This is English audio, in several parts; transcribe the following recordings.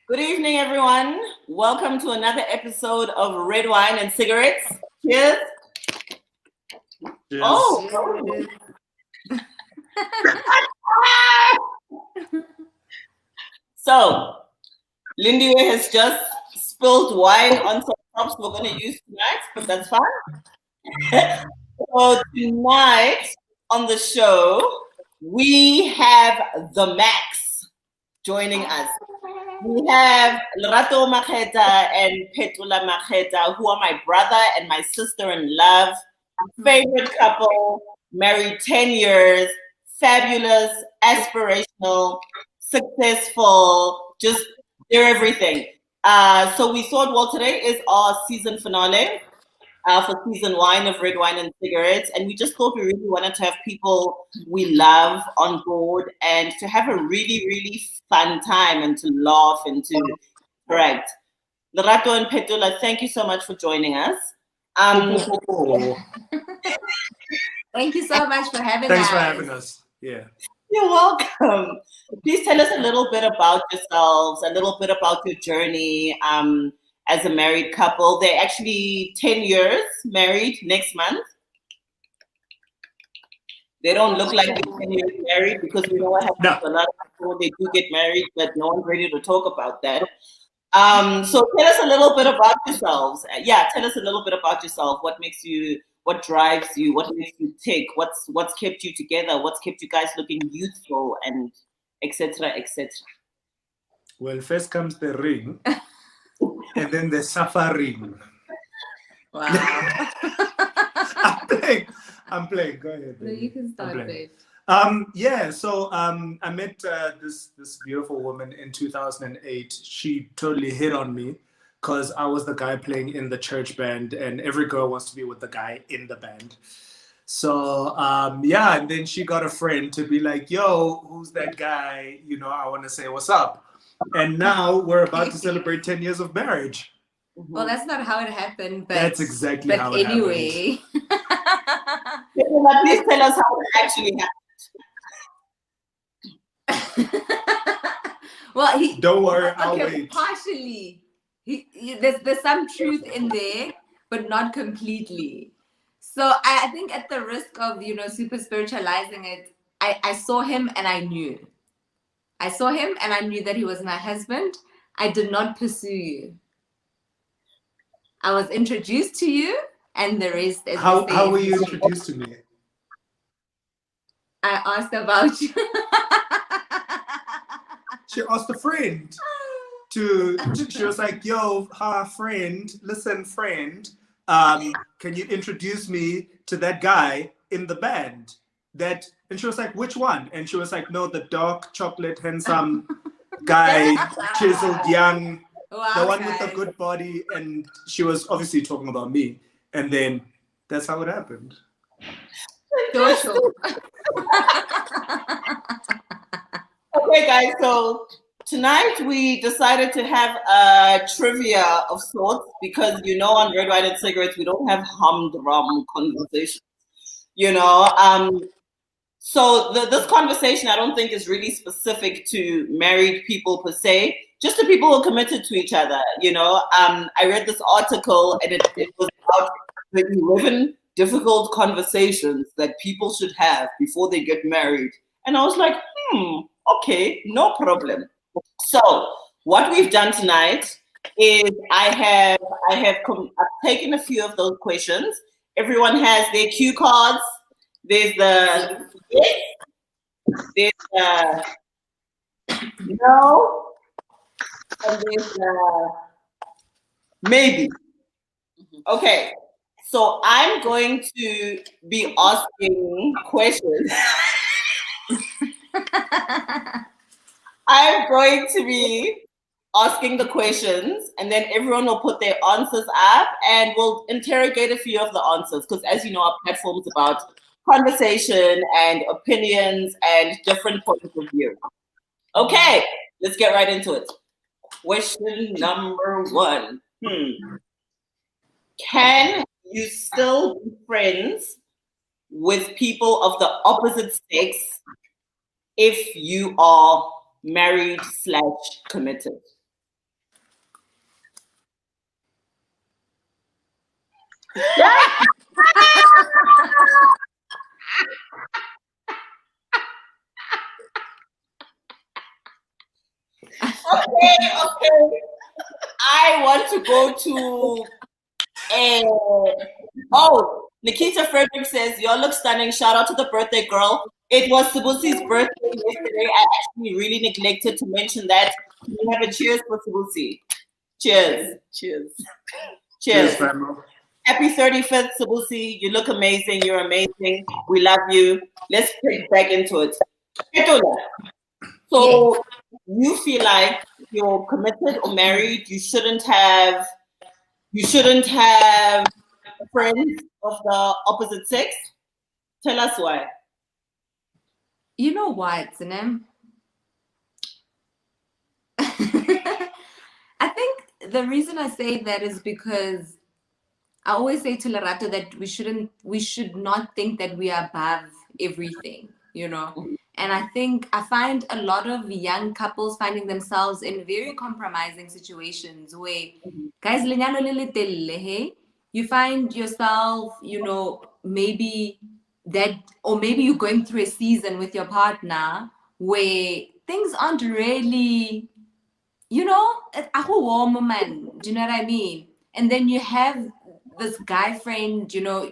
Good evening, everyone. Welcome to another episode of Red Wine and Cigarettes. Cheers. Cheers. Oh. So, Lindy has just spilled wine on some props we're going to use tonight, but that's fine. So, tonight on the show, we have the Makhs joining us. We have Lerato Makheta and Petula Makheta, who are my brother and my sister in love. Favorite couple, married 10 years, fabulous, aspirational, successful, just they're everything. So we thought, well, today is our season finale for season 1 of Red Wine and Cigarettes. And we just thought we really wanted to have people we love on board and to have a really, really fun time and to laugh and to interact. Lerato and Petula, thank you so much for joining us. Thank you so much for having us. Thanks for having us. Yeah. You're welcome. Please tell us a little bit about yourselves, a little bit about your journey as a married couple. They're actually 10 years married next month. They don't look like they're 10 years married because we know what happens to a lot of people. They do get married, but no one's ready to talk about that. So tell us a little bit about yourselves. Tell us a little bit about yourself. What makes you, what drives you, what makes you tick, what's kept you together, what's kept you guys looking youthful, and etc. etc. Well, first comes the ring, and then the suffering. Wow. I'm playing. Go ahead. No, you can start, babe. So I met this beautiful woman in 2008. She totally hit on me because I was the guy playing in the church band, and every girl wants to be with the guy in the band. So and then she got a friend to be like, yo, who's that guy? You know, I want to say what's up. And now we're about to celebrate 10 years of marriage. Well, that's not how it happened, but that's exactly how it happened. Anyway. Please tell us how it actually happened. Well, don't worry, I'll wait. Partially, there's some truth in there, but not completely. So I think, at the risk of super spiritualizing it, I saw him and I knew. I saw him and I knew that he was my husband. I did not pursue you. I was introduced to you, and the rest is how were you introduced to me? I asked about you. She asked a friend she was like, yo, friend, listen, friend, can you introduce me to that guy in the band? And she was like, which one? And she was like, no, the dark chocolate handsome guy, chiseled, young, the one with the good body. And she was obviously talking about me. And then that's how it happened. Sure. Okay, guys, so tonight we decided to have a trivia of sorts because, on Red, Wine, and Cigarettes, we don't have humdrum conversations, So this conversation, I don't think, is really specific to married people per se, just to people who are committed to each other, I read this article and it was about the 11 difficult conversations that people should have before they get married. And I was like, okay, no problem. So what we've done tonight is I've taken a few of those questions. Everyone has their cue cards. There's the yes, there's the no, and there's the maybe. Okay, so I'm going to be asking questions. I'm going to be asking the questions, and then everyone will put their answers up, and we'll interrogate a few of the answers, because as you know, our platform is about conversation and opinions and different points of view. Okay, let's get right into it. Question number 1. Can you still be friends with people of the opposite sex if you are married/committed? Okay, okay. I want to go to oh, Nikita Frederick says, "You all look stunning. Shout out to the birthday girl. It was Subusi's birthday yesterday. I actually really neglected to mention that. Can we have a cheers for Subusi? Cheers. Cheers. Cheers, Cheers. Grandma. Happy 35th, Subusi. You look amazing. You're amazing. We love you. Let's get back into it. Ketola, so you feel like you're committed or married, you shouldn't have friends of the opposite sex? Tell us why. You know what, Sinem? I think the reason I say that is because I always say to Lerato that we should not think that we are above everything, you know. And I find a lot of young couples finding themselves in very compromising situations where, guys, lenyalo le le telele, hey, you find yourself, you know, maybe that, or maybe you're going through a season with your partner where things aren't really, you know, a warm man. Do you know what I mean? And then you have this guy friend, you know,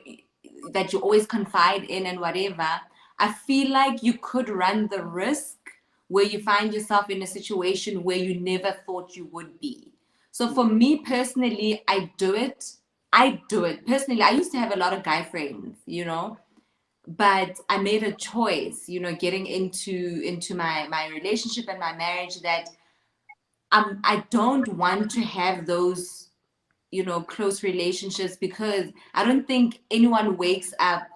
that you always confide in and whatever. I feel like you could run the risk where you find yourself in a situation where you never thought you would be. So for me personally, I do it. I do it. Personally, I used to have a lot of guy friends, you know, but I made a choice, you know, getting into my relationship and my marriage that I don't want to have those, you know, close relationships because I don't think anyone wakes up.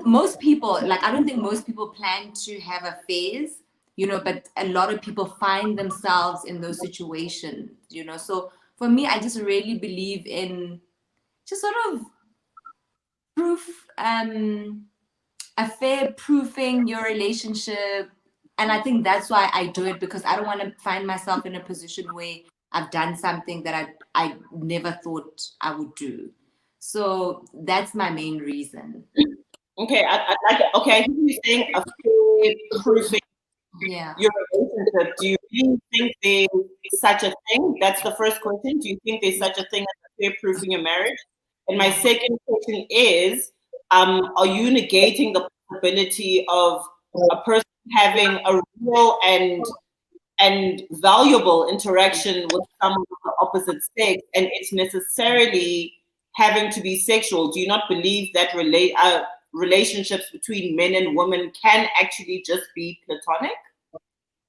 Most people, like, I don't think most people plan to have affairs, you know, but a lot of people find themselves in those situations, you know. So for me, I just really believe in just sort of proof, affair proofing your relationship. And I think that's why I do it, because I don't want to find myself in a position where I've done something that I never thought I would do. So that's my main reason. Okay, I like it. Okay, I hear you saying a proofing Yeah. your relationship. Do you really think there's such a thing? That's the first question. Do you think there's such a thing as a proofing your marriage? And my second question is, are you negating the possibility of a person having a real and valuable interaction with someone of the opposite sex, and it's necessarily having to be sexual? Do you not believe that relationships between men and women can actually just be platonic?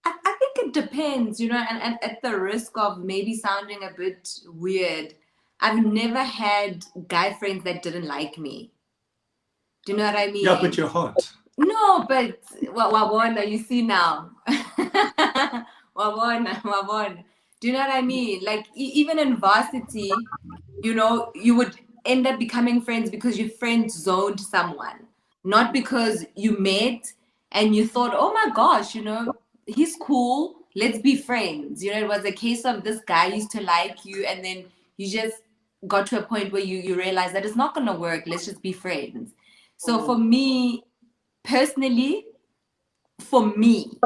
I think it depends, you know, and at the risk of maybe sounding a bit weird, I've never had guy friends that didn't like me. Do you know what I mean? Yeah, but you're hot. No, but Wabona, you see now. Wabona. Do you know what I mean? Like even in varsity, you know, you would end up becoming friends because you friend zoned someone, not because you met and you thought, oh my gosh, you know, he's cool. Let's be friends. You know, it was a case of this guy used to like you, and then you just got to a point where you realize that it's not gonna work. Let's just be friends. So for me, personally, for me,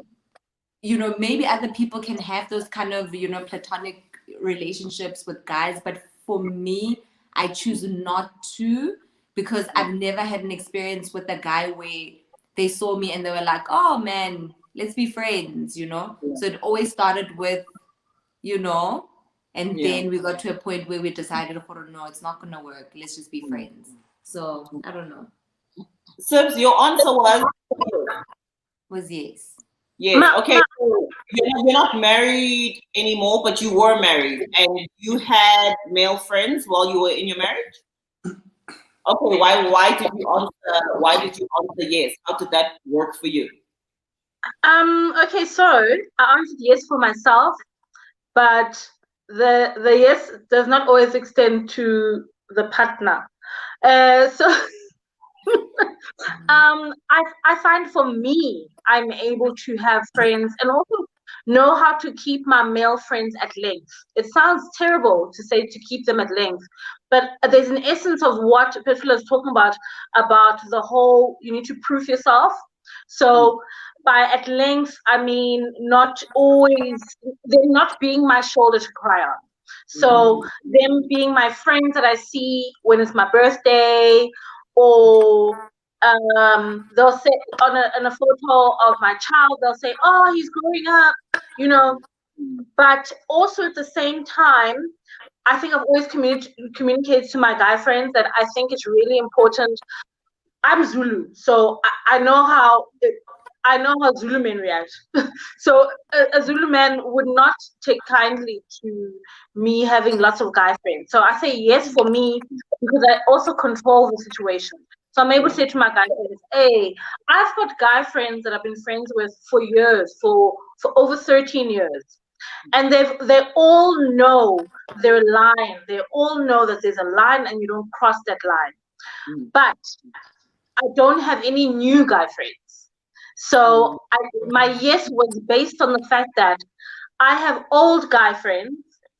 you know, maybe other people can have those kind of, you know, platonic relationships with guys, but for me, I choose not to, because I've never had an experience with a guy where they saw me and they were like, oh man, let's be friends, you know. So it always started with, you know, and then we got to a point where we decided, oh no, it's not gonna work, let's just be friends. So I don't know. Sibs, your answer Was yes. yes. Okay, so you're not married anymore, but you were married, and you had male friends while you were in your marriage. Okay, why did you answer yes? How did that work for you? Okay, so I answered yes for myself, but the yes does not always extend to the partner. So I find for me, I'm able to have friends, and also know how to keep my male friends at length. It sounds terrible to say to keep them at length, but there's an essence of what Petula is talking about the whole, you need to prove yourself. So by at length, I mean not always, they're not being my shoulder to cry on. So them being my friends that I see when it's my birthday, or they'll say on a photo of my child, they'll say, oh, he's growing up, you know. But also at the same time, I think I've always communicated to my guy friends that I think it's really important. I'm Zulu, so I know how Zulu men react. So a Zulu man would not take kindly to me having lots of guy friends. So I say yes for me because I also control the situation. So I'm able to say to my guy friends, hey, I've got guy friends that I've been friends with for years, for over 13 years. And they all know their line. They all know that there's a line and you don't cross that line. But I don't have any new guy friends. So my yes was based on the fact that I have old guy friends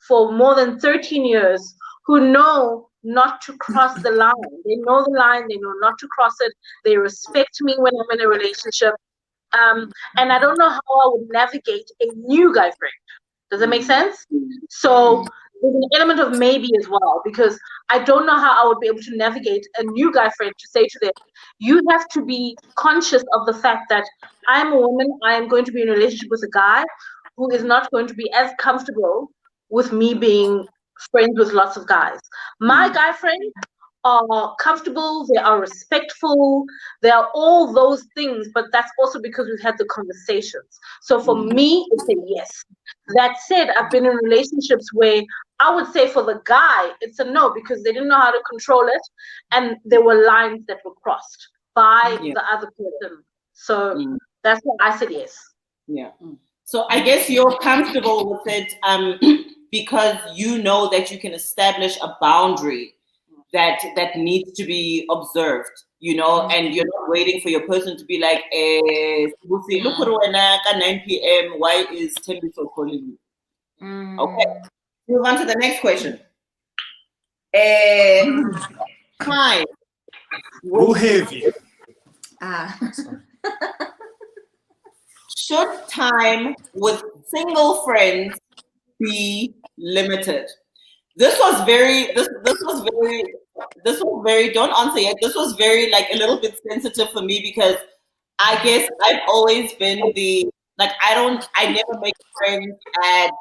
for more than 13 years who know not to cross the line. They know the line, they know not to cross it. They respect me when I'm in a relationship. And I don't know how I would navigate a new guy friend. Does that make sense? So there's an element of maybe as well, because I don't know how I would be able to navigate a new guy friend to say to them, you have to be conscious of the fact that I'm a woman, I am going to be in a relationship with a guy who is not going to be as comfortable with me being friends with lots of guys. My guy friends are comfortable, they are respectful, they are all those things, but that's also because we've had the conversations. So for me, it's a yes. That said, I've been in relationships where I would say for the guy, it's a no because they didn't know how to control it, and there were lines that were crossed by the other person. So that's why I said yes. Yeah. So I guess you're comfortable with it because you know that you can establish a boundary that needs to be observed, you know, and you're not waiting for your person to be like, look at 9 p.m. Why is Tembiso calling you? Okay. Move on to the next question. Time. Go heavy. Should time with single friends be limited? This was very, don't answer yet. This was very, like, a little bit sensitive for me because I guess I've always been I never make friends at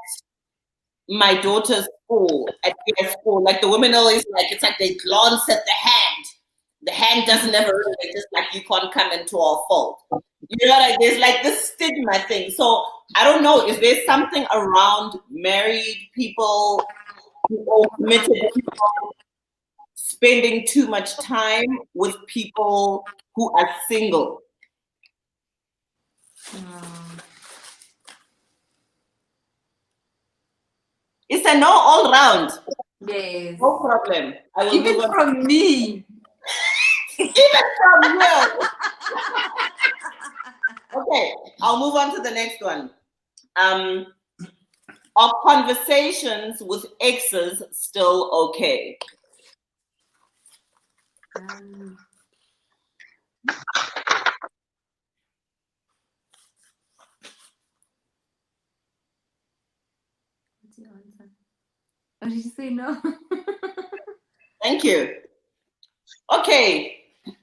my daughter's school, at their school. Like, the women always, like, it's like they glance at the hand. The hand doesn't ever really, just like, you can't come into our fold. You know, like, there's like this stigma thing. So I don't know, is there something around married people or committed people spending too much time with people who are single? It's a no all round. Yes. No problem. I will Even from me. Even from you. Okay, I'll move on to the next one. Are conversations with exes still okay? What's your answer? Or did you say no? Thank you. Okay,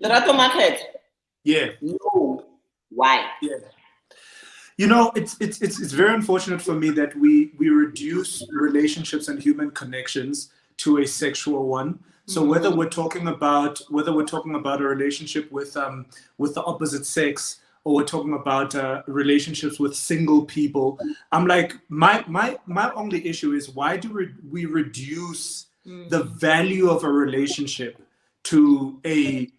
Lerato Market. Yeah. No. Why? Yeah. You know, it's very unfortunate for me that we reduce relationships and human connections to a sexual one. So whether we're talking about a relationship with the opposite sex, or we're talking about relationships with single people, I'm like, my only issue is, why do we reduce the value of a relationship to a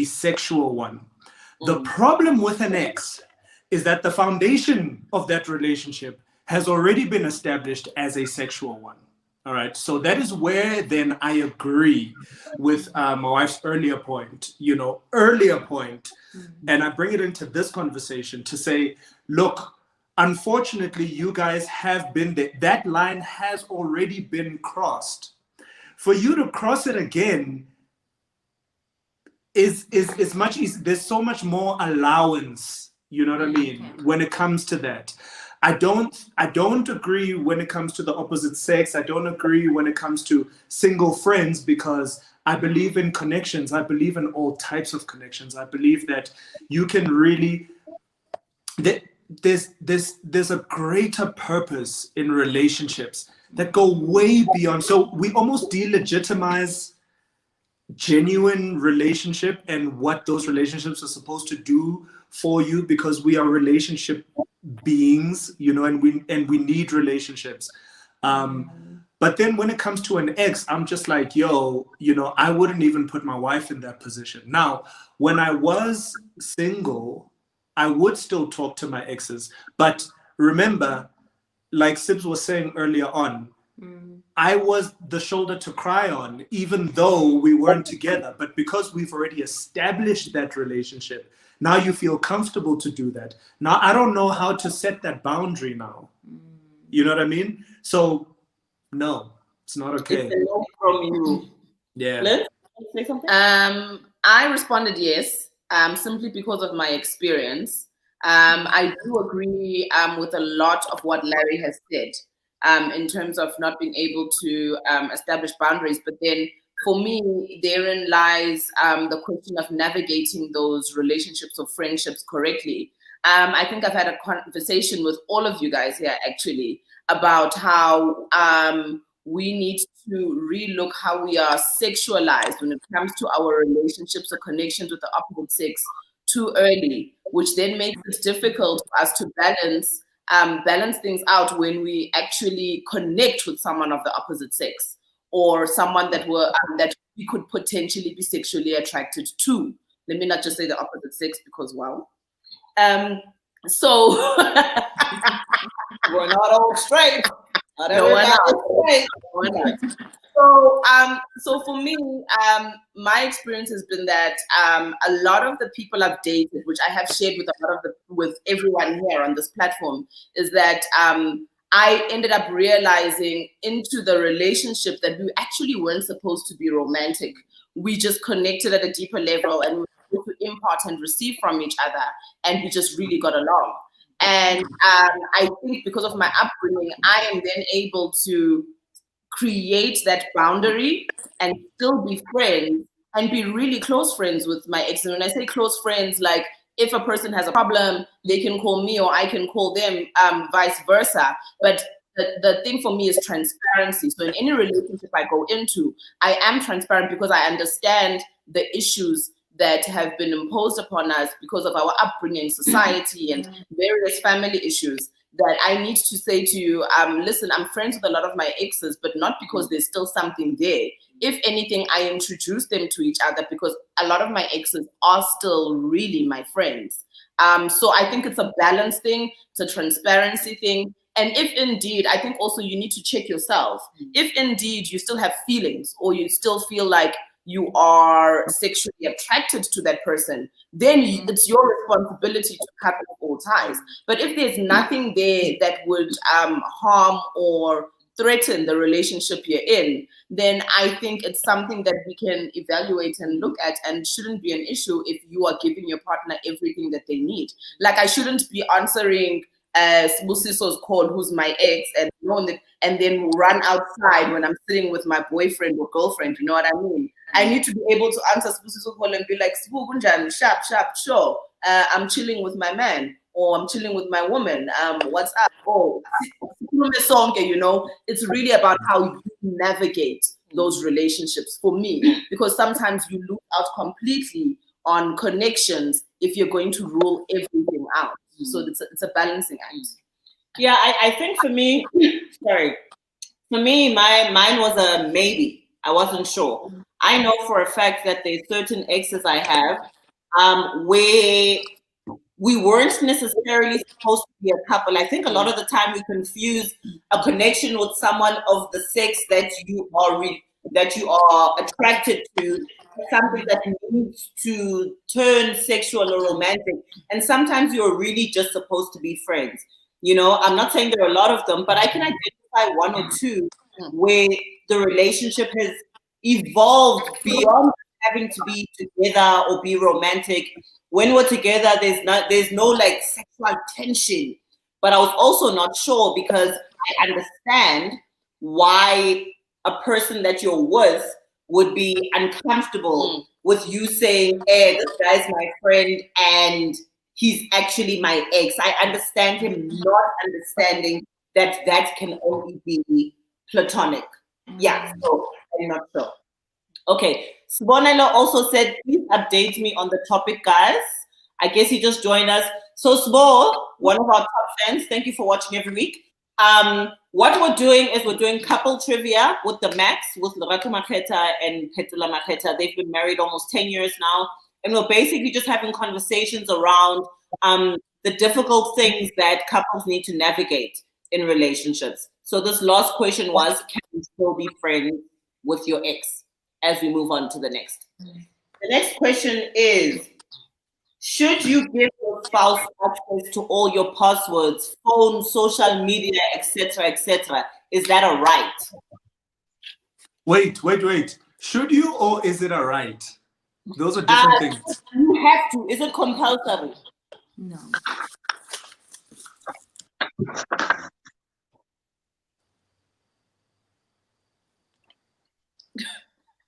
sexual one? The problem with an ex is that the foundation of that relationship has already been established as a sexual one. All right. So that is where then I agree with my wife's earlier point, and I bring it into this conversation to say, look, unfortunately, you guys have been there. That line has already been crossed. For you to cross it again is much easier. There's so much more allowance, you know what I mean, when it comes to that. I don't agree when it comes to the opposite sex. I don't agree when it comes to single friends, because I believe in connections. I believe in all types of connections. I believe that you can really that there's a greater purpose in relationships that go way beyond. So we almost delegitimize genuine relationship and what those relationships are supposed to do for you, because we are relationship beings, you know, and we need relationships. But then when it comes to an ex, I'm just like, yo, you know, I wouldn't even put my wife in that position. Now, when I was single, I would still talk to my exes. But remember, like Sibs was saying earlier on, I was the shoulder to cry on, even though we weren't together. But because we've already established that relationship, now you feel comfortable to do that. Now I don't know how to set that boundary now. You know what I mean? So no, it's not okay. It's a no from you. Yeah. Let's say something. I responded yes, simply because of my experience. I do agree with a lot of what Larry has said, in terms of not being able to establish boundaries. But then for me, therein lies the question of navigating those relationships or friendships correctly. I think I've had a conversation with all of you guys here actually about how we need to relook how we are sexualized when it comes to our relationships or connections with the opposite sex too early, which then makes it difficult for us to balance things out when we actually connect with someone of the opposite sex or someone that we could potentially be sexually attracted to. Let me not just say the opposite sex, because wow. So We're not all straight. Not no one everybody's else. straight. So for me, my experience has been that a lot of the people I've dated, which I have shared with everyone here on this platform, is that I ended up realizing into the relationship that we actually weren't supposed to be romantic. We just connected at a deeper level, and we were able to impart and receive from each other, and we just really got along. And I think because of my upbringing, I am then able to create that boundary and still be friends and be really close friends with my ex. And when I say close friends, like if a person has a problem, they can call me or I can call them, vice versa. But the thing for me is transparency. So in any relationship I go into, I am transparent because I understand the issues that have been imposed upon us because of our upbringing, society, and various family issues, that I need to say to you, listen, I'm friends with a lot of my exes, but not because there's still something there. If anything, I introduce them to each other because a lot of my exes are still really my friends. So I think it's a balance thing, it's a transparency thing. And if indeed, I think also you need to check yourself. If indeed you still have feelings or you still feel like you are sexually attracted to that person, then it's your responsibility to cut off all ties. But if there's nothing there that would harm or threaten the relationship you're in, then I think it's something that we can evaluate and look at, and shouldn't be an issue if you are giving your partner everything that they need. Like I shouldn't be answering Sibusiso's call, who's my ex, and then run outside when I'm sitting with my boyfriend or girlfriend. You know what I mean? I need to be able to answer Sibusiso's call and be like, Sibu Gunjan, sharp, sure. I'm chilling with my man, or I'm chilling with my woman. What's up? Oh, you know, it's really about how you navigate those relationships for me, because sometimes you lose out completely on connections if you're going to rule everything out. So it's a balancing act. Yeah, I think for me, sorry, for me, mine was a maybe. I wasn't sure. I know for a fact that there's certain exes I have where we weren't necessarily supposed to be a couple. I think a lot of the time we confuse a connection with someone of the sex that you are attracted to, something that needs to turn sexual or romantic. And sometimes you're really just supposed to be friends. You know, I'm not saying there are a lot of them, but I can identify one or two where the relationship has evolved beyond having to be together or be romantic. When we're together, there's no like sexual tension. But I was also not sure because I understand why a person that you're with would be uncomfortable with you saying, hey, this guy's my friend and he's actually my ex. I understand him not understanding that that can only be platonic. Yeah, so I'm not sure. Okay, Sibonelo also said, please update me on the topic, guys. I guess he just joined us. So Sbo, one of our top fans, thank you for watching every week. What we're doing is we're doing couple trivia with the Makhs, with Lerato Makheta and Petula Makheta. They've been married almost 10 years now. And we're basically just having conversations around the difficult things that couples need to navigate in relationships. So this last question was, can you still be friends with your ex? As we move on to the next. The next question is, should you give your spouse access to all your passwords, phone, social media, etc., etc.? Is that a right? Wait. Should you or is it a right? Those are different things. You have to. Is it compulsory? No.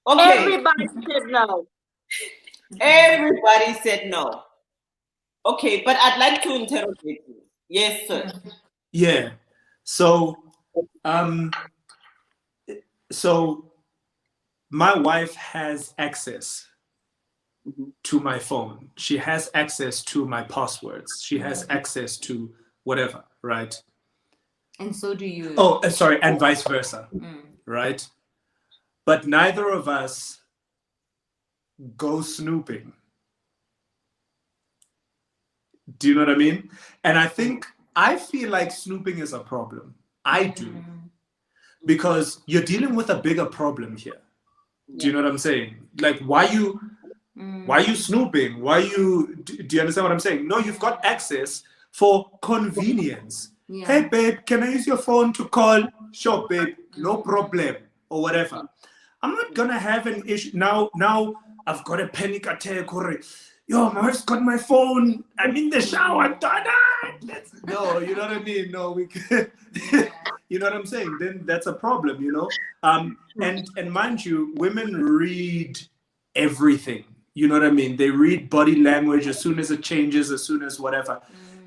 Okay. Everybody said no. Everybody said no. Okay, but I'd like to interrogate you. Yes, sir. Yeah. So my wife has access to my phone. She has access to my passwords. She has access to whatever, right? And so do you. Oh, sorry, and vice versa, right? But neither of us go snooping. Do you know what I mean? And I feel like snooping is a problem. I do. Because you're dealing with a bigger problem here. Do you know what I'm saying? Like, why you snooping? Do you understand what I'm saying? No, you've got access for convenience. Yeah. Hey, babe, can I use your phone to call? Sure, babe, no problem, or whatever. I'm not gonna have an issue. Now I've got a panic attack. Yo, my wife's got my phone. I'm in the shower. No, you know what I mean? No, we can. You know what I'm saying? Then that's a problem, you know? And mind you, women read everything. You know what I mean? They read body language as soon as it changes, as soon as whatever.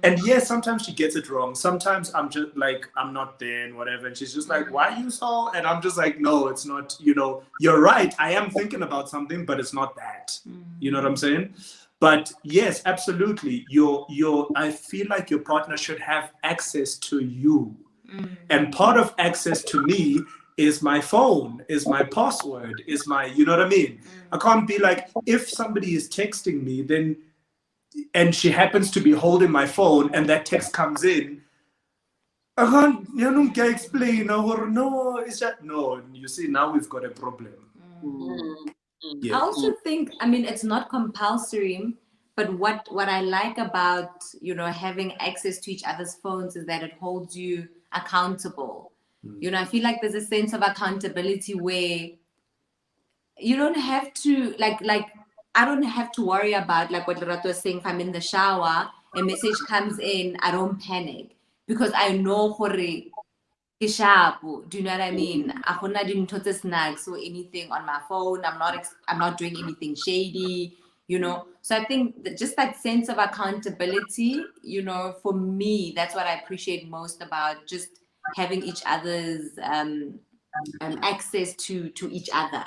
And yes, sometimes she gets it wrong. Sometimes I'm just like, I'm not there and whatever. And she's just like, why are you so? And I'm just like, no, it's not, you know, you're right. I am thinking about something, but it's not that. You know what I'm saying? But yes, absolutely. I feel like your partner should have access to you. And part of access to me is my phone, is my password, is my, you know what I mean? I can't be like, if somebody is texting me, then, and she happens to be holding my phone and that text comes in, I can't explain, no, is that, no, you see, now we've got a problem. I also think, I mean, it's not compulsory, but what I like about, you know, having access to each other's phones is that it holds you accountable. You know, I feel like there's a sense of accountability where you don't have to, like I don't have to worry about, like what Lerato was saying, if I'm in the shower, a message comes in, I don't panic because I know do you know what I mean? I didn't snacks or anything on my phone. I'm not doing anything shady, you know. So I think that just that sense of accountability, you know, for me, that's what I appreciate most about just having each other's access to each other.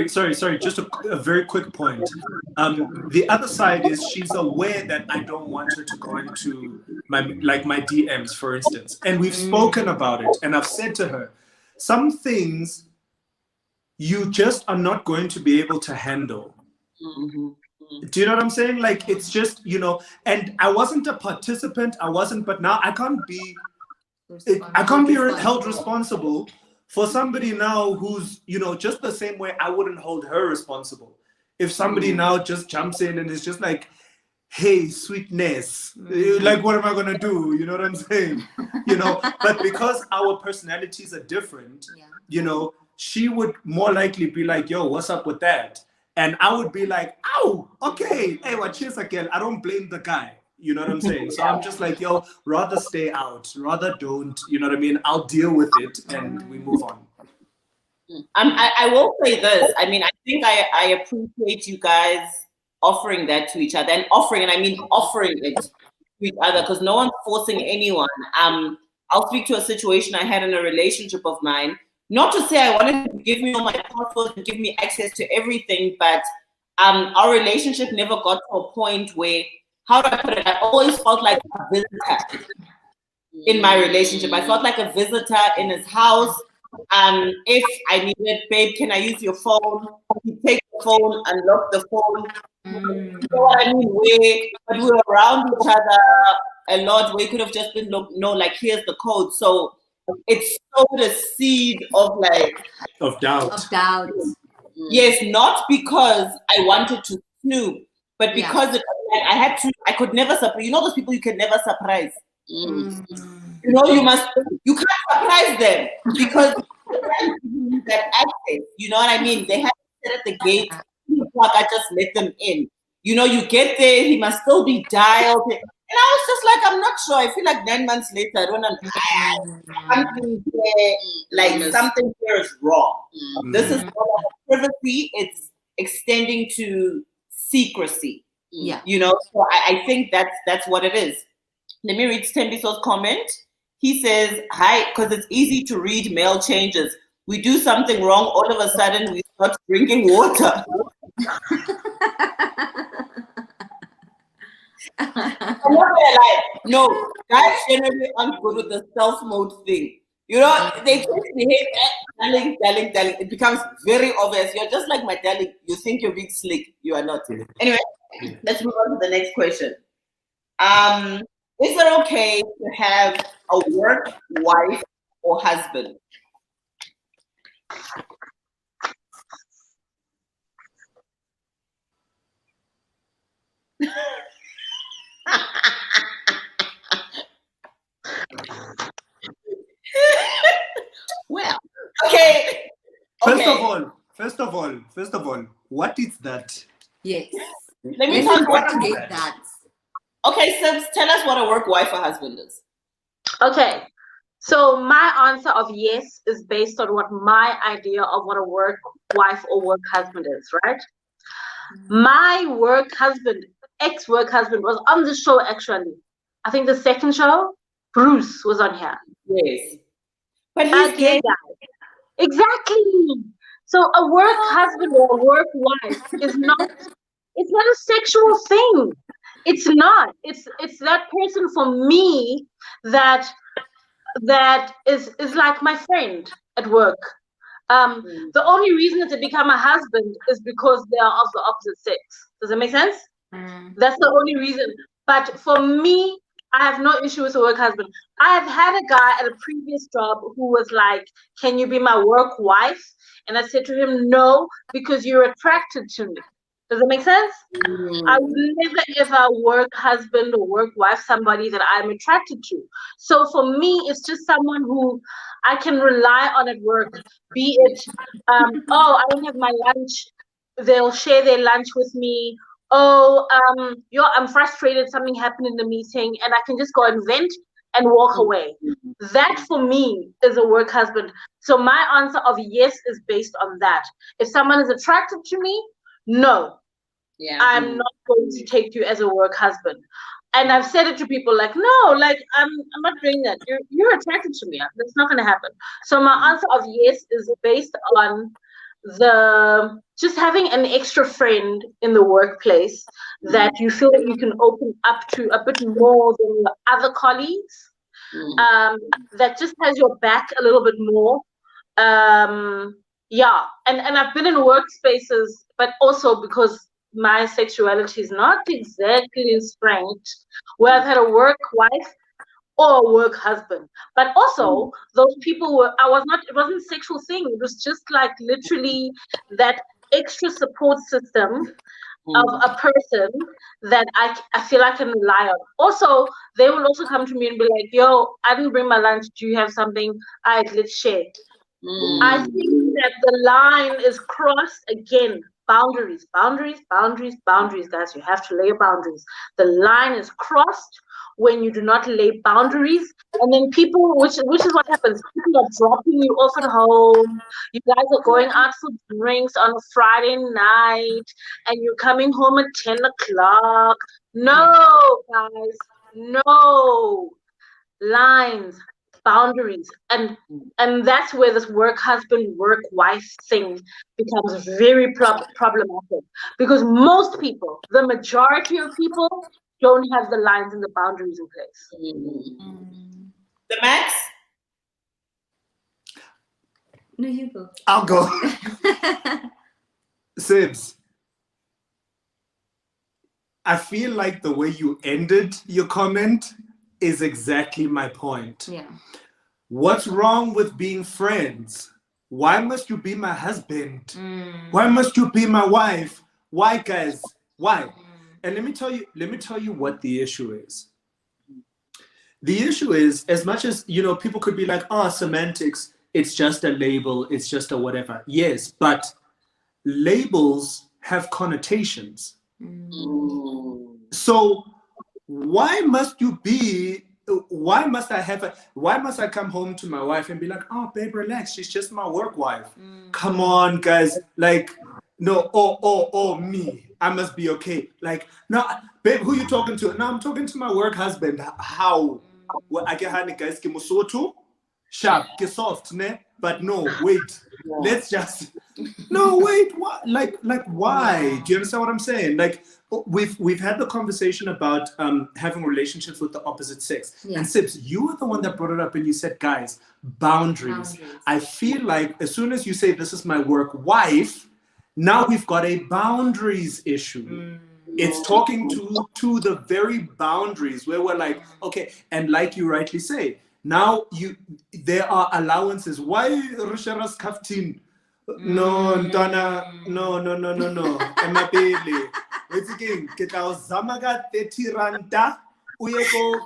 Sorry. Just a very quick point. The other side is she's aware that I don't want her to go into my DMs, for instance. And we've spoken about it. And I've said to her, some things you just are not going to be able to handle. Do you know what I'm saying? Like, it's just, you know, and I wasn't a participant. But now I can't be held responsible for somebody now who's, you know, just the same way I wouldn't hold her responsible. If somebody now just jumps in and is just like, hey, sweetness, like, what am I gonna do? You know what I'm saying? But because our personalities are different, she would more likely be like, yo, what's up with that? And I would be like, oh, okay, hey, what, cheers again. I don't blame the guy. You know what I'm saying? So I'm just like, yo, rather stay out, rather don't, you know what I mean? I'll deal with it and we move on. I will say this. I mean, I think I appreciate you guys offering that to each other, and I mean offering it to each other, because no one's forcing anyone. I'll speak to a situation I had in a relationship of mine. Not to say I wanted to give me all my passwords and give me access to everything, but our relationship never got to a point where, how do I put it? I always felt like a visitor in my relationship. I felt like a visitor in his house. If I needed, babe, can I use your phone? He'd take the phone, unlock the phone. You know what I mean? But we were around each other a lot. We could have just been, no, like, here's the code. So it's sowed a seed of doubt. Of doubt. Yes, not because I wanted to snoop, but because I could never surprise. You know those people you can never surprise. You know, you can't surprise them because that access. You know what I mean? They have to sit at the gate. I just let them in. You know, you get there, he must still be dialed. And I was just like, I'm not sure. I feel like 9 months later, I don't know. Something here, like something here is wrong. This is not privacy, it's extending to secrecy. Yeah. You know, so I think that's what it is. Let me read Tembiso's comment. He says, hi, because it's easy to read mail changes. We do something wrong, all of a sudden we start drinking water. No, guys generally aren't good with the stealth mode thing. You know, they just behave, darling. It becomes very obvious. You're just like my darling. You think you're being slick. You are not. Anyway, let's move on to the next question. Is it okay to have a work wife or husband? Well, okay. First of all, what is that? Yes. Let me talk about that. Okay, so tell us what a work wife or husband is. Okay. So my answer of yes is based on what my idea of what a work wife or work husband is, right? My work husband, ex-work husband, was on the show actually. I think the second show, Bruce was on here. Yes. But he's gay. Exactly. So a work husband or a work wife is not, it's not a sexual thing. It's not. It's that person for me that is like my friend at work. The only reason that they become a husband is because they are of the opposite sex. Does that make sense? That's the only reason. But for me, I have no issue with a work husband. I have had a guy at a previous job who was like, can you be my work wife? And I said to him, no, because you're attracted to me. Does that make sense? I would never ever work husband or work wife somebody that I'm attracted to. So for me, it's just someone who I can rely on at work. Be it, oh, I don't have my lunch. They'll share their lunch with me. Oh, I'm frustrated. Something happened in the meeting, and I can just go and vent and walk away. That for me is a work husband. So my answer of yes is based on that. If someone is attracted to me, no, I'm not going to take you as a work husband. And I've said it to people like, no, like I'm not doing that. You're attracted to me. That's not going to happen. So my answer of yes is based on the just having an extra friend in the workplace that you feel that you can open up to a bit more than your other colleagues. That just has your back a little bit more. Yeah, and I've been in workspaces, but also because my sexuality is not exactly straight, where I've had a work wife or a work husband. But also those people were, it wasn't a sexual thing. It was just like literally that extra support system of a person that I feel I can rely on. Also, they will also come to me and be like, yo, I didn't bring my lunch. Do you have something? All right, let's share. I think that the line is crossed again. Boundaries, boundaries, boundaries, boundaries, guys. You have to lay boundaries. The line is crossed when you do not lay boundaries, and then people, which is what happens. People are dropping you off at home. You guys are going out for drinks on a Friday night, and you're coming home at 10 o'clock. No, guys, no lines, boundaries, and that's where this work husband work wife thing becomes very problematic, because most people, the majority of people, don't have the lines and the boundaries in place. The Max? No, you go. I'll go. Sibs, I feel like the way you ended your comment is exactly my point. Yeah. What's wrong with being friends? Why must you be my husband? Why must you be my wife? Why, guys? Why? And let me tell you what the issue is. The issue is, as much as, people could be like, oh, semantics, it's just a label, it's just a whatever. Yes, but labels have connotations. So why must I come home to my wife and be like, oh, babe, relax, she's just my work wife. Come on, guys. Like, no, me, I must be okay. Like, no, babe, who you talking to? No, I'm talking to my work husband. How? Well, I get guys, ke Mosotho, sharp, ke soft, ne? But no, wait, let's just, no, wait, what? Like, why? Do you understand what I'm saying? Like, we've had the conversation about having relationships with the opposite sex. And Sips, you were the one that brought it up and you said, guys, boundaries. I feel like as soon as you say this is my work wife, now we've got a boundaries issue. It's talking to the very boundaries where we're like, okay, and like you rightly say, now there are allowances. Why Risharas Kaftin? No, Donna, no. Emapele. It's again, get our Zamaga 30 ranta, Uyeko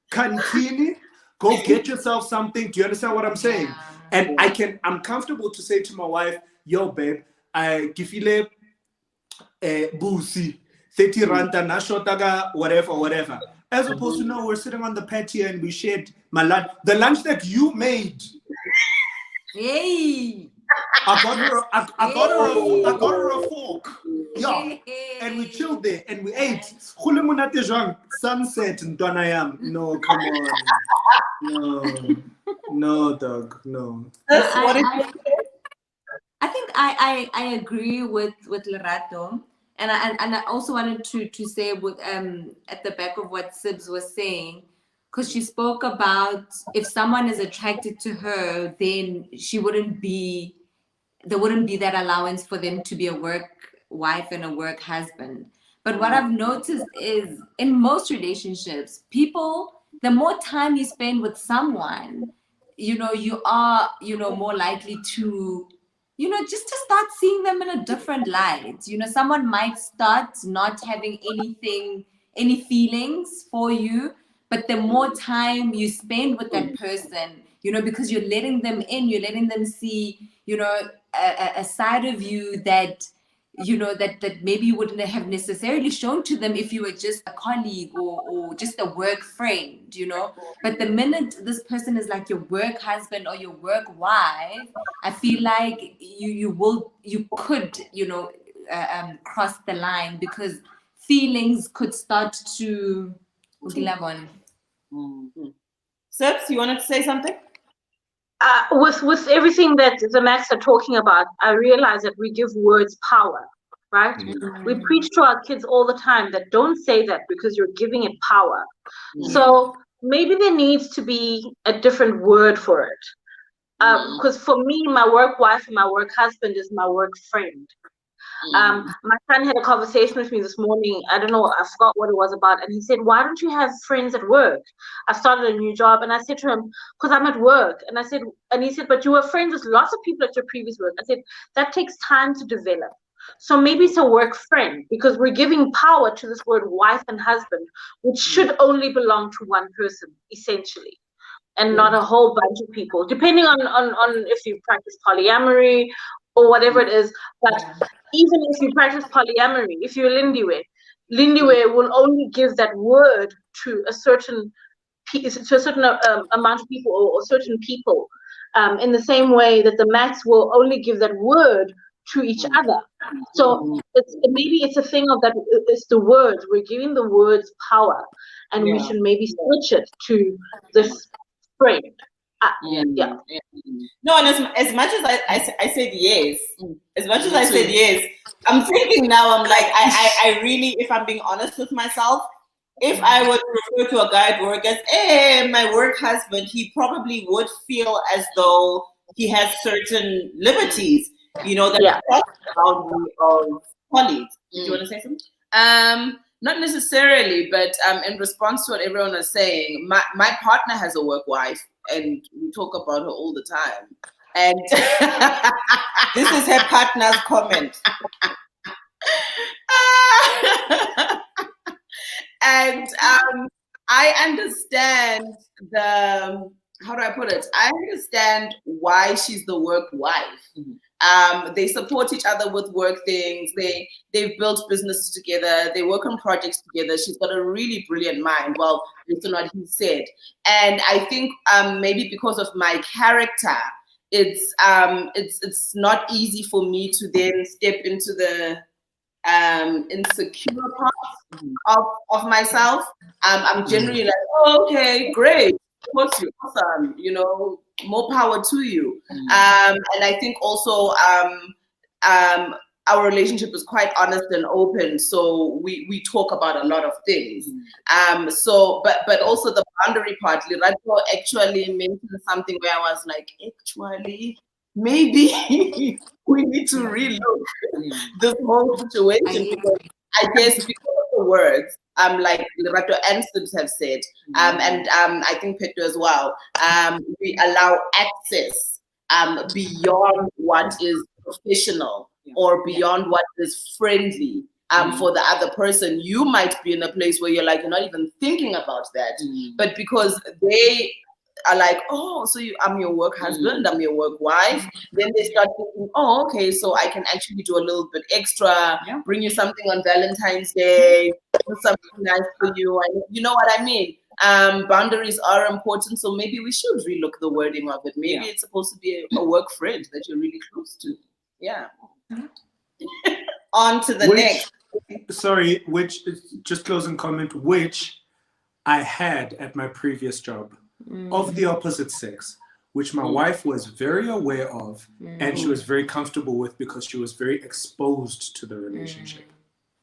Cantini, go get yourself something. Do you understand what I'm saying? And I'm comfortable to say to my wife, yo, babe, I gifile busi, 30 ranta, na shotaga, whatever. As opposed to, no, we're sitting on the patio and we shared my lunch. The lunch that you made. Hey. I got her a fork. Yeah. And we chilled there and we ate. Sunset and Donayam. No, come on. No, dog. No. I think I agree with Lerato. And I also wanted to say with at the back of what Sibs was saying, because she spoke about if someone is attracted to her, then there wouldn't be that allowance for them to be a work wife and a work husband. But what I've noticed is in most relationships, people, the more time you spend with someone, you are, more likely to, just to start seeing them in a different light. Someone might start not having any feelings for you, but the more time you spend with that person, because you're letting them in, you're letting them see, a side of you that, that maybe you wouldn't have necessarily shown to them if you were just a colleague or just a work friend, But the minute this person is like your work husband or your work wife, I feel like you could, cross the line, because feelings could start to Sips, you wanted to say something? With everything that the Max are talking about, I realize that we give words power, right? We preach to our kids all the time that don't say that because you're giving it power. So maybe there needs to be a different word for it. Because for me, my work wife and my work husband is my work friend. My son had a conversation with me this morning. I don't know, I forgot what it was about. And he said, why don't you have friends at work? I started a new job. And I said to him, because I'm at work. And he said, but you were friends with lots of people at your previous work. I said, that takes time to develop. So maybe it's a work friend, because we're giving power to this word wife and husband, which should only belong to one person, essentially, and not a whole bunch of people, depending on if you practice polyamory or whatever it is. But even if you practice polyamory, if you're Lindiwe will only give that word to a certain amount of people, or certain people, in the same way that the Makhs will only give that word to each other. So maybe it's a thing of that. It's the words. We're giving the words power, and we should maybe switch it to this friend. Yeah. No, and as much as I said yes, as much as I said yes, I'm thinking now, I'm like, I really, if I'm being honest with myself, if I were to refer to a guy at work as, hey, my work husband, he probably would feel as though he has certain liberties, you know, that cross the boundary of colleagues. Do you want to say something? Not necessarily, but in response to what everyone is saying, my partner has a work wife, and we talk about her all the time. And this is her partner's comment. And I understand how do I put it? I understand why she's the work wife. They support each other with work things. They've built businesses together. They work on projects together. She's got a really brilliant mind. Well, based on what he said. And I think maybe because of my character, it's not easy for me to then step into the insecure parts of myself. I'm generally like, oh, okay, great, support you, awesome, you know, more power to you. And I think also our relationship is quite honest and open, so we talk about a lot of things. So but also the boundary part, Lirato actually mentioned something where I was like, actually, maybe we need to relook this whole situation, because I guess because of the words, like Lerato and Sims have said, and I think Peto as well, we allow access beyond what is professional or beyond what is friendly for the other person. You might be in a place where you're like, you're not even thinking about that, but because they are like, oh, so I'm your work husband, I'm your work wife, then they start thinking, oh, okay, so I can actually do a little bit extra, bring you something on Valentine's Day, do something nice for you. You know what I mean? Boundaries are important, so maybe we should relook the wording of it. Maybe it's supposed to be a work friend that you're really close to. Yeah. On to the next. Sorry, just closing comment, which I had at my previous job of the opposite sex, which my wife was very aware of and she was very comfortable with because she was very exposed to the relationship.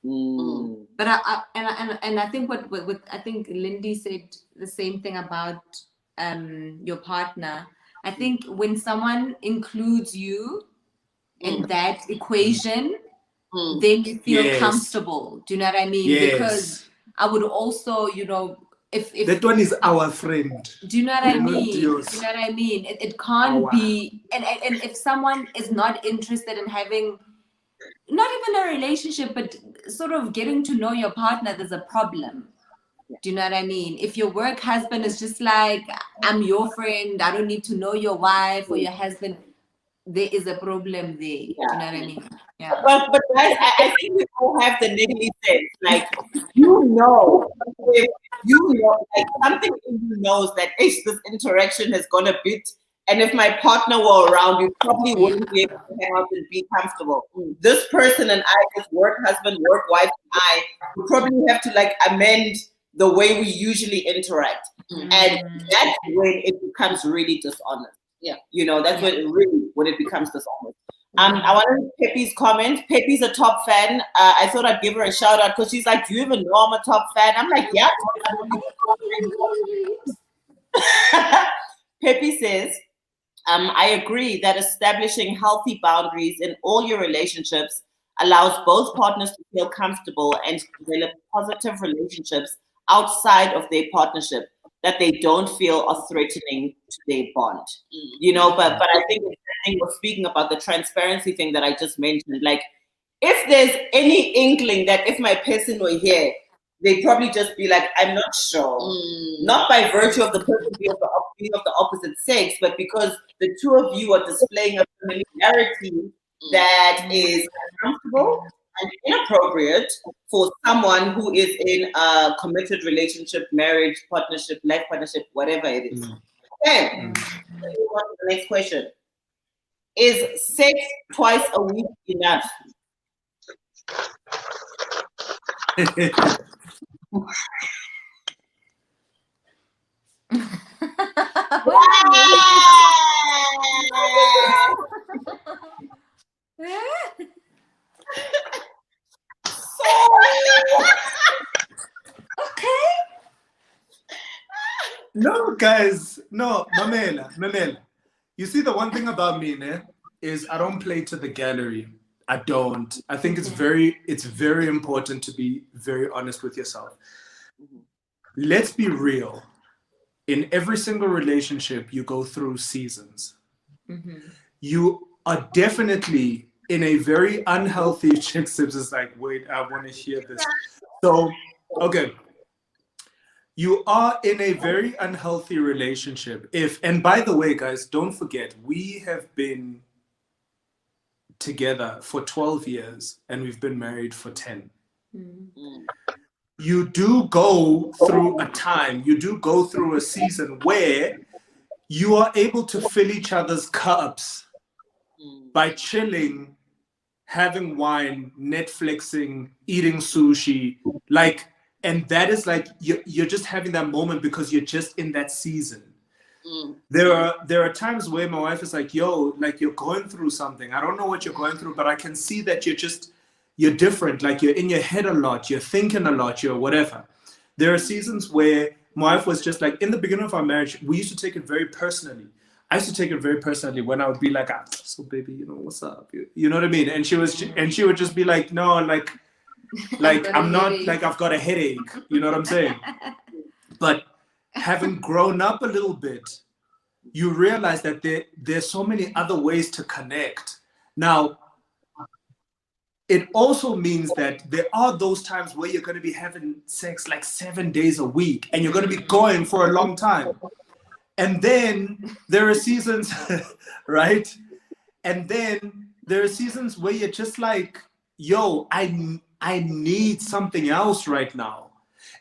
But I think what I think Lindy said the same thing about your partner. I think when someone includes you in that equation, then you feel comfortable. Do you know what I mean? Because I would also, you know, if that one is our friend. Do you know what I mean? Do you know what I mean? It can't be, and if someone is not interested in having not even a relationship, but sort of getting to know your partner, there's a problem. Do you know what I mean? If your work husband is just like, I'm your friend, I don't need to know your wife or your husband, there is a problem there. Do you know what I mean? Yeah. But guys, I think we all have the niggly sense. Like, you know, like something in you knows that this interaction has gone a bit. And if my partner were around, you probably wouldn't be able to hang out and be comfortable. This person and I, this work husband, work wife, and I, would probably have to like amend the way we usually interact. And that's when it becomes really dishonest. Yeah, you know, that's when it becomes dishonest. I wanted Pepe's comment. Pepe's a top fan. I thought I'd give her a shout out because she's like, do you even know I'm a top fan? I'm like, yeah. Pepe says, I agree that establishing healthy boundaries in all your relationships allows both partners to feel comfortable and develop positive relationships outside of their partnership that they don't feel are threatening to their bond. You know, but I think we're speaking about the transparency thing that I just mentioned. Like, if there's any inkling that if my person were here, they'd probably just be like, I'm not sure. Not by virtue of the person being of the opposite sex, but because the two of you are displaying a familiarity that is uncomfortable and inappropriate for someone who is in a committed relationship, marriage, partnership, life partnership, whatever it is. Okay, let's move on to the next question. Is sex twice a week enough? Okay. No, guys, no, Mamela. You see, the one thing about me, ne, is I don't play to the gallery. I don't. I think it's very important to be very honest with yourself. Let's be real. In every single relationship, you go through seasons. You are definitely in a very unhealthy chick sips is like, wait, I want to hear this. So, okay. You are in a very unhealthy relationship. And by the way, guys, don't forget, we have been together for 12 years and we've been married for 10. You do go through a time, you do go through a season where you are able to fill each other's cups by chilling, having wine, Netflixing, eating sushi, like, and that is like you're just having that moment because you're just in that season. There are times where my wife is like, yo, like you're going through something. I don't know what you're going through, but I can see that you're different. Like you're in your head a lot, you're thinking a lot, you're whatever. There are seasons where my wife was just like, in the beginning of our marriage, we used to take it very personally. I used to take it very personally when I would be like, so baby, you know, what's up? You know what I mean? And she would just be like, no, like I'm not, like I've got a headache. You know what I'm saying? But having grown up a little bit, you realize that there's so many other ways to connect. Now, it also means that there are those times where you're going to be having sex like 7 days a week and you're going to be going for a long time. And then there are seasons, right? And then there are seasons where you're just like, yo, I need something else right now.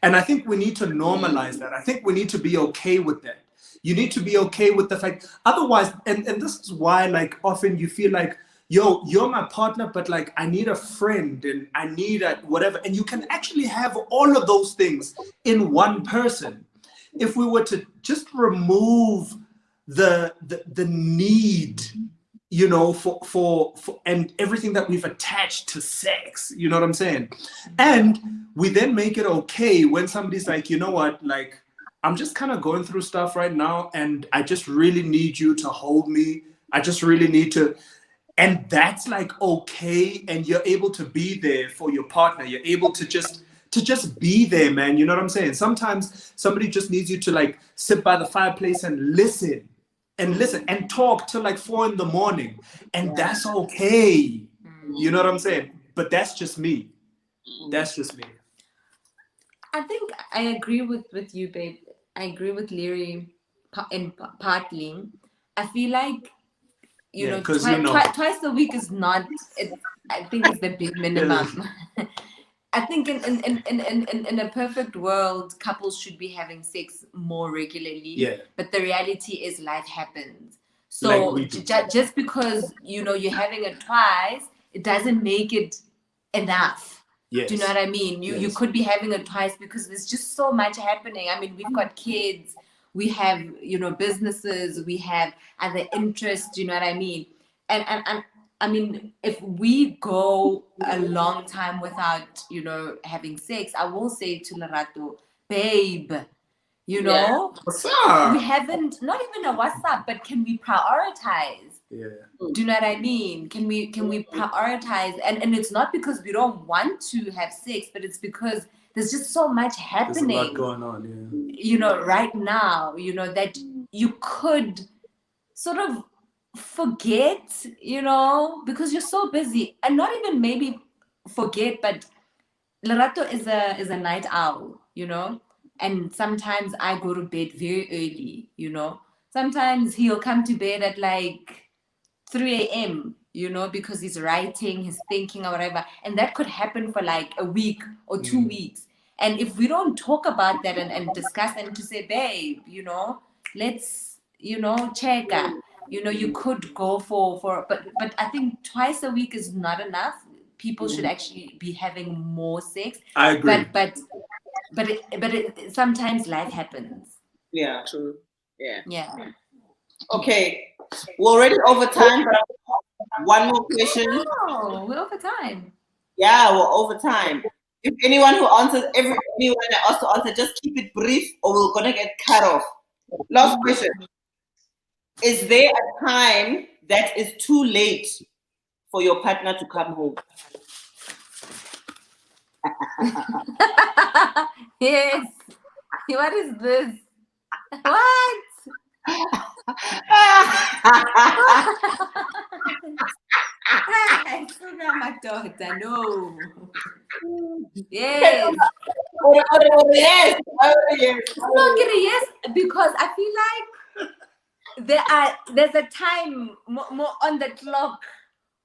And I think we need to normalize that. I think we need to be okay with that. You need to be okay with the fact, otherwise, and this is why, like, often you feel like, yo, you're my partner, but like, I need a friend and I need a whatever. And you can actually have all of those things in one person. If we were to just remove the need, you know, for and everything that we've attached to sex, you know what I'm saying? And we then make it okay when somebody's like, you know what, like, I'm just kind of going through stuff right now and I just really need you to hold me. I just really need to, and that's like okay, and you're able to be there for your partner. You're able to just be there, man. You know what I'm saying? Sometimes somebody just needs you to like sit by the fireplace and listen and talk till like 4 a.m. And that's okay. You know what I'm saying? But that's just me. That's just me. I think I agree with you, babe. I agree with Leary partly. I feel like, you know, twice a week is not, I think it's the big minimum. I think in a perfect world, couples should be having sex more regularly. Yeah. But the reality is life happens. So like just because, you know, you're having it twice, it doesn't make it enough. Yes. Do you know what I mean? You could be having it twice because there's just so much happening. I mean, we've got kids, we have, you know, businesses, we have other interests, do you know what I mean? And I mean, if we go a long time without, you know, having sex, I will say to Lerato, babe, you know, what's up? We haven't, not even a what's up, but can we prioritize? Yeah. Do you know what I mean? Can we prioritize? And it's not because we don't want to have sex, but it's because there's just so much happening. There's a lot going on, you know, right now, you know, that you could sort of forget, you know, because you're so busy, and not even maybe forget, but Lerato is a night owl, you know, and sometimes I go to bed very early, you know. Sometimes he'll come to bed at like 3 a.m., you know, because he's writing, he's thinking or whatever. And that could happen for like a week or 2 weeks. And if we don't talk about that and discuss and to say, babe, you know, let's, you know, check, you know, you could go but I think twice a week is not enough. People should actually be having more sex. I agree. But sometimes life happens. Yeah. True. Yeah. Yeah. Okay. We're already over time, but one more question. Oh, we're over time. Yeah, we're over time. If anyone who answers anyone that asks to answer, just keep it brief or we're gonna get cut off. Last question. Is there a time that is too late for your partner to come home? Yes. What is this? What? No. Yes. Yes. Yes. No, yes, because I feel like there's a time more on the clock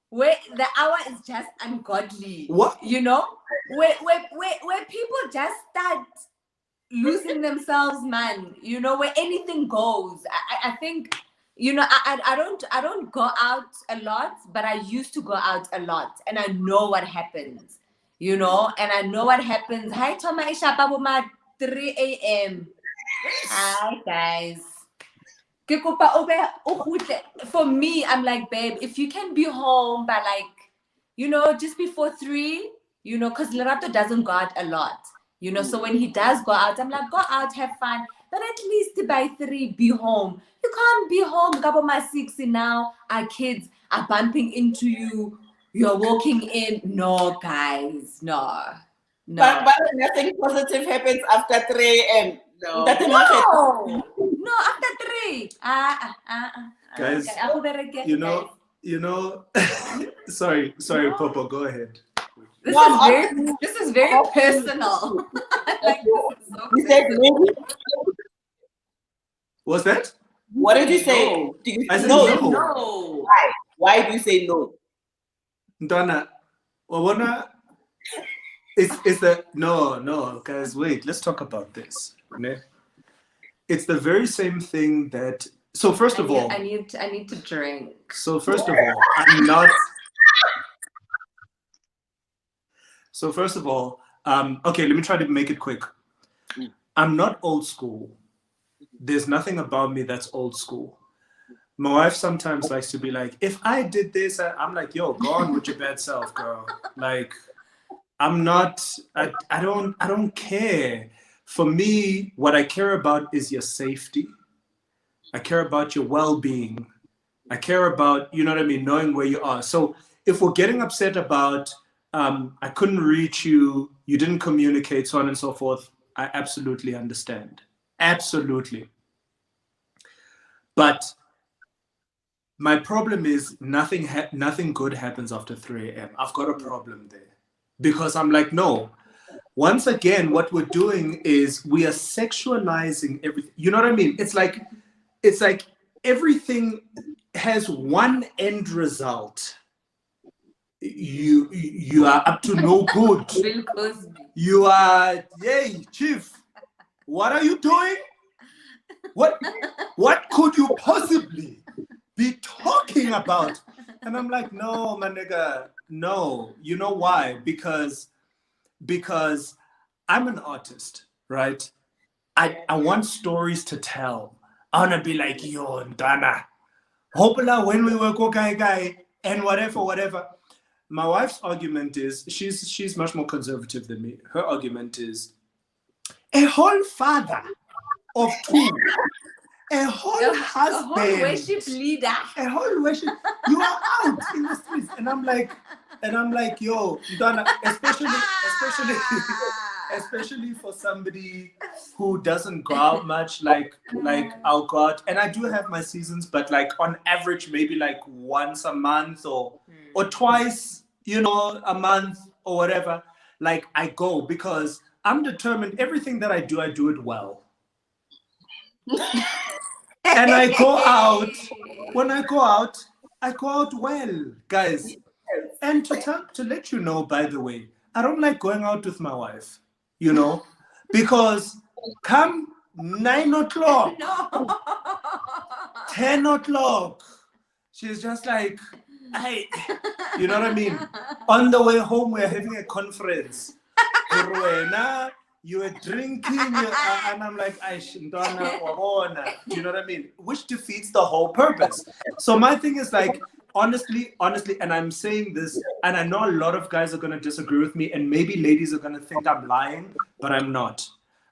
where the hour is just ungodly. What? You know? Where people just start losing themselves, man. You know, where anything goes. I think, you know, I don't go out a lot, but I used to go out a lot, and I know what happens. You know, and I know what happens. Hi, Toma Ishapa 3 a.m. Hi, guys. For me, I'm like, babe, if you can be home by like, you know, just before 3, you know, because Lerato doesn't go out a lot, you know. So when he does go out, I'm like, go out, have fun, but at least by 3, be home. You can't be home. Couple my 6 now. Our kids are bumping into you. You're walking in. No, guys, no. But nothing positive happens after 3 a.m. No. No, after 3. Guys, Okay. you know, sorry, No. Popo, go ahead. This is very personal. Like, this is so You said personal. maybe? What's that? What did you say? No. Did you I say said no? no. Why do you say no? Ndana, Wawana, it's the no, guys, wait, let's talk about this. Ne? It's the very same thing that. So first of all, I need to drink. So first of all, I'm not. So first of all, okay, let me try to make it quick. I'm not old school. There's nothing about me that's old school. My wife sometimes likes to be like, if I did this, I'm like, yo, go on with your bad self, girl. Like, I'm not. I don't care. For me, what I care about is your safety. I care about your well-being. I care about, you know what I mean, knowing where you are. So if we're getting upset about, I couldn't reach you, you didn't communicate, so on and so forth, I absolutely understand. Absolutely. But my problem is nothing good happens after 3 a.m. I've got a problem there. Because I'm like, no. Once again, what we're doing is we are sexualizing everything. You know what I mean? It's like everything has one end result. You are up to no good. Bill Cosby. You are, yay, chief. What are you doing? What could you possibly be talking about? And I'm like, no, my nigga, no. You know why? Because I'm an artist, right? I want stories to tell. I want to be like, yo, Ndana. Hopefully when we were guy and whatever. My wife's argument is, she's much more conservative than me. Her argument is, a whole father of 2, a whole husband, a whole worship leader, you are out in the streets. And I'm like, yo, Ndana, especially for somebody who doesn't go out much, like our God. And I do have my seasons, but like on average, maybe like once a month or twice, you know, a month. or whatever, like I go because I'm determined everything that I do it well. And I go out. When I go out well, guys. And to let you know, by the way, I don't like going out with my wife, you know, because come 9 o'clock, No. 10 o'clock, she's just like, hey, you know what I mean? On the way home, we're having a conference. You were drinking, and I'm like, Shindana Wabona. Do you know what I mean? Which defeats the whole purpose. So my thing is like, honestly, and I'm saying this, and I know a lot of guys are going to disagree with me, and maybe ladies are going to think I'm lying, but I'm not.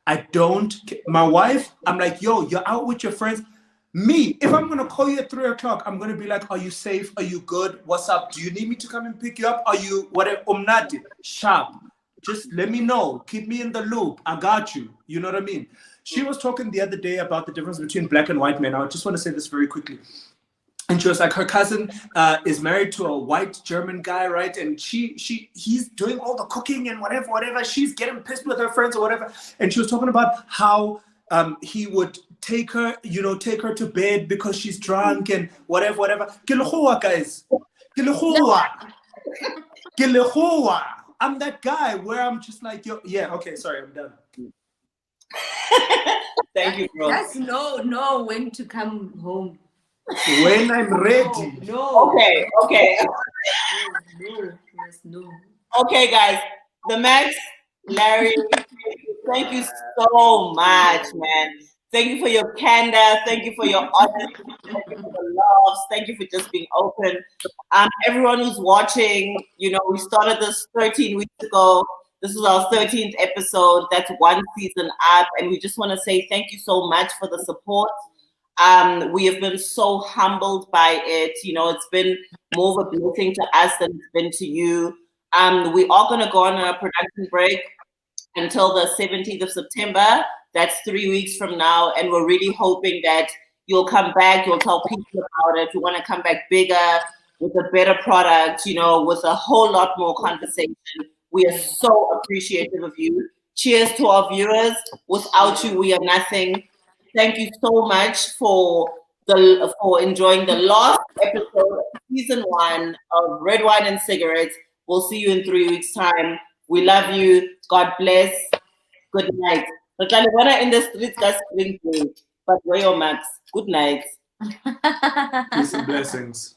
I don't. My wife, I'm like, yo, you're out with your friends. Me, if I'm going to call you at 3 o'clock, I'm going to be like, are you safe? Are you good? What's up? Do you need me to come and pick you up? Are you whatever? Umnati, sharp. Just let me know. Keep me in the loop. I got you. You know what I mean? She was talking the other day about the difference between black and white men. I just want to say this very quickly. And she was like, her cousin is married to a white German guy, right? And he's doing all the cooking and whatever. She's getting pissed with her friends or whatever. And she was talking about how he would take her to bed because she's drunk and whatever. Kilohoa, guys. Kilohoa. Kilohoa. I'm that guy where I'm just like, yo, yeah, okay, sorry, I'm done. Thank you, bro. Just know when to come home. When I'm ready. No. Okay. No. Okay, guys. The Makhs, Larry, thank you so much, man. Thank you for your candor. Thank you for your honesty. Thank you for the loves. Thank you for just being open. Everyone who's watching, you know, we started this 13 weeks ago. This is our 13th episode. That's one season up. And we just want to say thank you so much for the support. We have been so humbled by it. You know, it's been more of a blessing to us than it's been to you. We are going to go on a production break until the 17th of September. That's 3 weeks from now. And we're really hoping that you'll come back. You'll tell people about it. We want to come back bigger with a better product, you know, with a whole lot more conversation. We are so appreciative of you. Cheers to our viewers. Without you, we are nothing. Thank you so much for enjoying the last episode of season 1 of Red Wine and Cigarettes. We'll see you in 3 weeks' time. We love you. God bless. Good night. But when I'm in the streets, that's spring break. But where your Makhs? Good night. Peace and blessings.